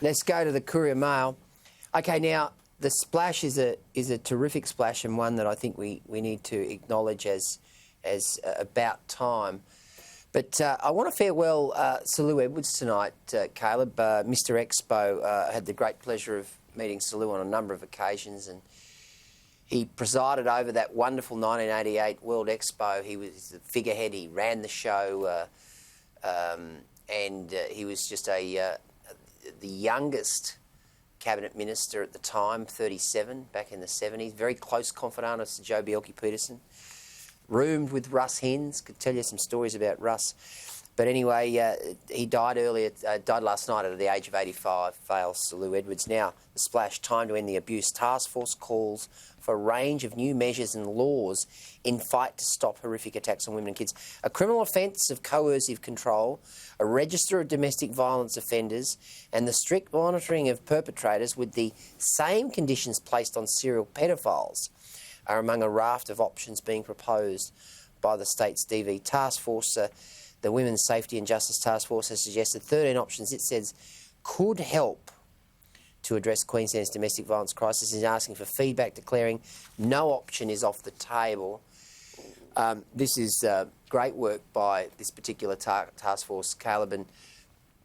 Let's go to the Courier Mail. Okay, now the splash is a terrific splash, and one that I think we need to acknowledge as about time. But I want to farewell Sir Lou Edwards tonight, Caleb. Mr Expo had the great pleasure of meeting Sir Lou on a number of occasions, and he presided over that wonderful 1988 World Expo. He was the figurehead. He ran the show, and he was just the youngest cabinet minister at the time, 37, back in the 70s. Very close confidant of Sir Joh Bjelke-Petersen. Roomed with Russ Hins. Could tell you some stories about Russ. But anyway, he died last night at the age of 85. Fails Sir Lou Edwards. Now, the splash, time to end the abuse. Taskforce calls for a range of new measures and laws in fight to stop horrific attacks on women and kids. A criminal offence of coercive control, a register of domestic violence offenders, and the strict monitoring of perpetrators with the same conditions placed on serial paedophiles are among a raft of options being proposed by the state's DV task force. The Women's Safety and Justice Task Force has suggested 13 options it says could help to address Queensland's domestic violence crisis. Is asking for feedback, declaring no option is off the table. This is great work by this particular task force, Caleb, and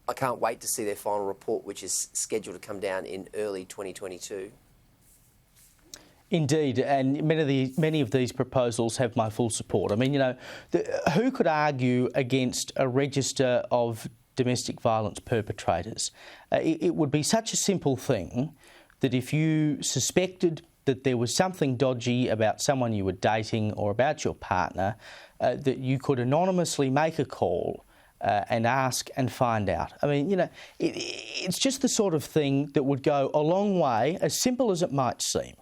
I can't wait to see their final report, which is scheduled to come down in early 2022. Indeed, and many of these proposals have my full support. I mean, you know, who could argue against a register of domestic violence perpetrators? It would be such a simple thing that if you suspected that there was something dodgy about someone you were dating or about your partner, that you could anonymously make a call and ask and find out. I mean, you know, it's just the sort of thing that would go a long way, as simple as it might seem,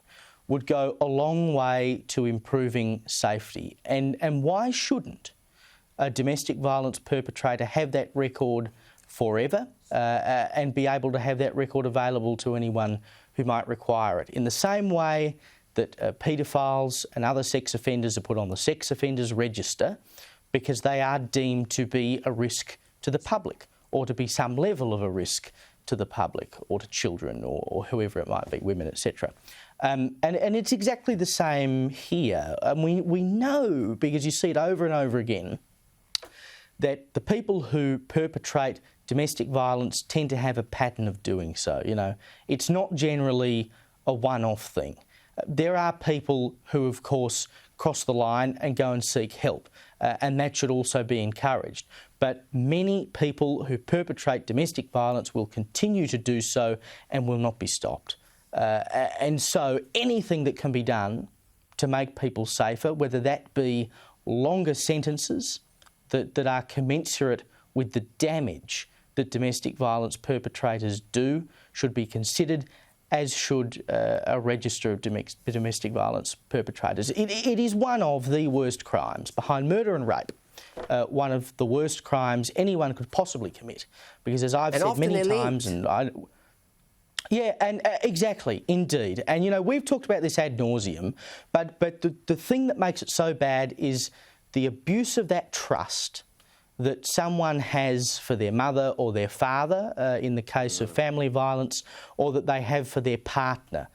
would go a long way to improving safety. And why shouldn't a domestic violence perpetrator have that record forever and be able to have that record available to anyone who might require it? In the same way that paedophiles and other sex offenders are put on the sex offenders register because they are deemed to be a risk to the public, or to be some level of a risk to the public or to children or whoever it might be, women, etc. And it's exactly the same here. We know, because you see it over and over again, that the people who perpetrate domestic violence tend to have a pattern of doing so. You know, it's not generally a one-off thing. There are people who, of course, cross the line and go and seek help, and that should also be encouraged. But many people who perpetrate domestic violence will continue to do so and will not be stopped. And so anything that can be done to make people safer, whether that be longer sentences that are commensurate with the damage that domestic violence perpetrators do, should be considered, as should a register of domestic violence perpetrators. It is one of the worst crimes, behind murder and rape, one of the worst crimes anyone could possibly commit. Because as I've said many times, exactly, indeed. And, you know, we've talked about this ad nauseum, but the thing that makes it so bad is the abuse of that trust that someone has for their mother or their father in the case of family violence, or that they have for their partner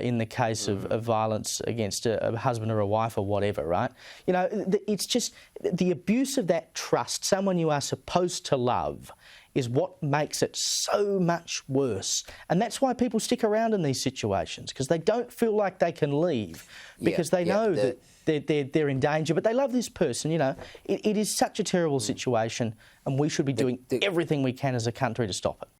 in the case of violence against a husband or a wife or whatever, right? You know, it's just the abuse of that trust, someone you are supposed to love, is what makes it so much worse. And that's why people stick around in these situations, because they don't feel like they can leave, because they know that they're in danger, but they love this person. You know, it is such a terrible situation, and we should be doing everything we can as a country to stop it.